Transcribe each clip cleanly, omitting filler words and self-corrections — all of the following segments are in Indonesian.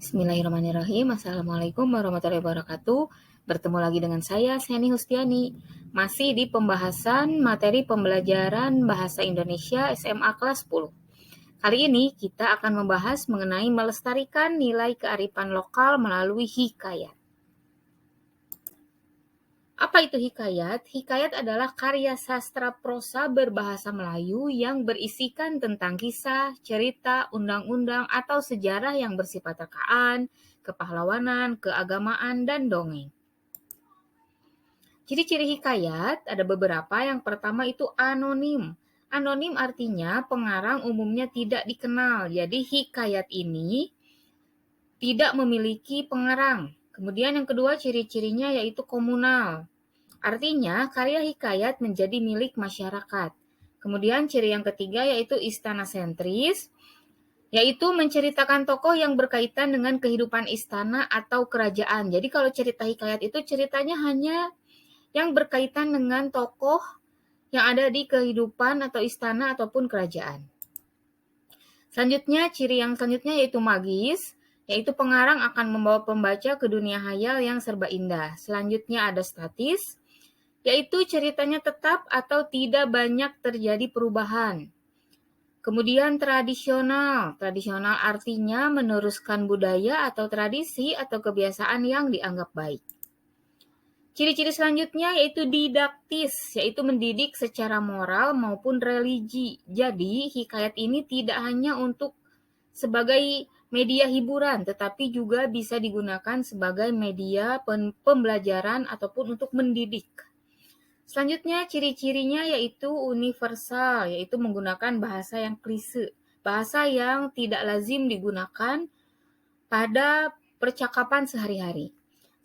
Bismillahirrahmanirrahim. Assalamualaikum warahmatullahi wabarakatuh. Bertemu lagi dengan saya, Seni Hustiani. Masih di pembahasan materi pembelajaran Bahasa Indonesia SMA kelas 10. Kali ini kita akan membahas mengenai melestarikan nilai kearifan lokal melalui hikayat. Apa itu hikayat? Hikayat adalah karya sastra prosa berbahasa Melayu yang berisikan tentang kisah, cerita, undang-undang, atau sejarah yang bersifat rekaan, kepahlawanan, keagamaan, dan dongeng. Ciri-ciri hikayat ada beberapa. Yang pertama itu anonim. Anonim artinya pengarang umumnya tidak dikenal. Jadi hikayat ini tidak memiliki pengarang. Kemudian yang kedua ciri-cirinya yaitu komunal. Artinya, karya hikayat menjadi milik masyarakat. Kemudian ciri yang ketiga yaitu istana sentris, yaitu menceritakan tokoh yang berkaitan dengan kehidupan istana atau kerajaan. Jadi kalau cerita hikayat itu ceritanya hanya yang berkaitan dengan tokoh yang ada di kehidupan atau istana ataupun kerajaan. Selanjutnya, ciri yang selanjutnya yaitu magis, yaitu pengarang akan membawa pembaca ke dunia hayal yang serba indah. Selanjutnya ada statis, yaitu ceritanya tetap atau tidak banyak terjadi perubahan. Kemudian tradisional. Tradisional artinya meneruskan budaya atau tradisi atau kebiasaan yang dianggap baik. Ciri-ciri selanjutnya yaitu didaktis, yaitu mendidik secara moral maupun religi. Jadi, hikayat ini tidak hanya untuk sebagai media hiburan, tetapi juga bisa digunakan sebagai media pembelajaran ataupun untuk mendidik. Selanjutnya, ciri-cirinya yaitu universal, yaitu menggunakan bahasa yang klise, bahasa yang tidak lazim digunakan pada percakapan sehari-hari.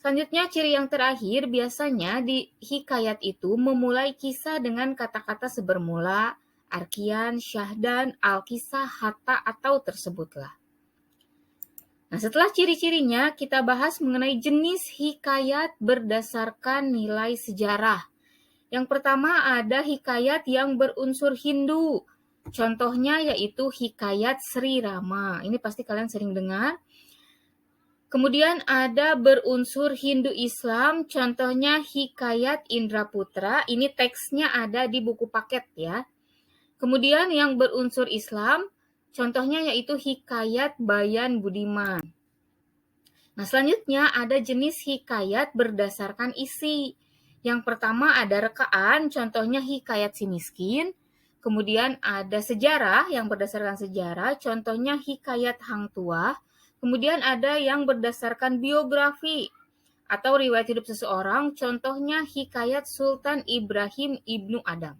Selanjutnya, ciri yang terakhir, biasanya di hikayat itu memulai kisah dengan kata-kata sebermula, arkian, syahdan, alkisah, hatta, atau tersebutlah. Nah, setelah ciri-cirinya, kita bahas mengenai jenis hikayat berdasarkan nilai sejarah. Yang pertama ada hikayat yang berunsur Hindu. Contohnya yaitu hikayat Sri Rama. Ini pasti kalian sering dengar. Kemudian ada berunsur Hindu Islam. Contohnya hikayat Indraputra. Ini teksnya ada di buku paket ya. Kemudian yang berunsur Islam. Contohnya yaitu hikayat Bayan Budiman. Nah, selanjutnya ada jenis hikayat berdasarkan isi. Yang pertama ada rekaan, contohnya hikayat si miskin. Kemudian ada sejarah yang berdasarkan sejarah, contohnya hikayat Hang Tuah. Kemudian ada yang berdasarkan biografi atau riwayat hidup seseorang, contohnya hikayat Sultan Ibrahim Ibnu Adam.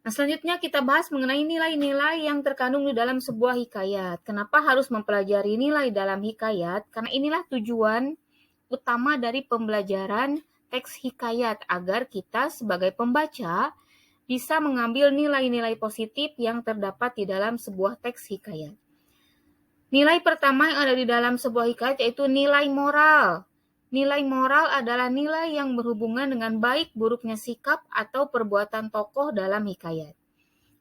Nah, selanjutnya kita bahas mengenai nilai-nilai yang terkandung di dalam sebuah hikayat. Kenapa harus mempelajari nilai dalam hikayat? Karena inilah tujuan utama dari pembelajaran teks hikayat agar kita sebagai pembaca bisa mengambil nilai-nilai positif yang terdapat di dalam sebuah teks hikayat. Nilai pertama yang ada di dalam sebuah hikayat yaitu nilai moral. Nilai moral adalah nilai yang berhubungan dengan baik buruknya sikap atau perbuatan tokoh dalam hikayat.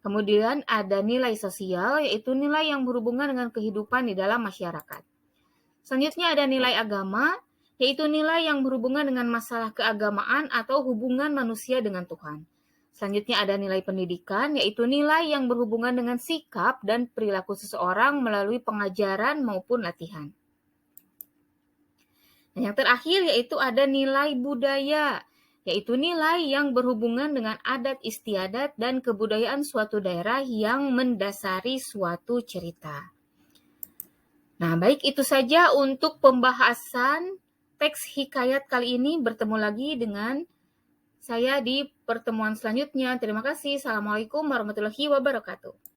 Kemudian ada nilai sosial, yaitu nilai yang berhubungan dengan kehidupan di dalam masyarakat. Selanjutnya ada nilai agama, yaitu nilai yang berhubungan dengan masalah keagamaan atau hubungan manusia dengan Tuhan. Selanjutnya ada nilai pendidikan, yaitu nilai yang berhubungan dengan sikap dan perilaku seseorang melalui pengajaran maupun latihan. Nah, yang terakhir yaitu ada nilai budaya, yaitu nilai yang berhubungan dengan adat istiadat dan kebudayaan suatu daerah yang mendasari suatu cerita. Nah, baik itu saja untuk pembahasan teks hikayat kali ini. Bertemu lagi dengan saya di pertemuan selanjutnya. Terima kasih. Assalamualaikum warahmatullahi wabarakatuh.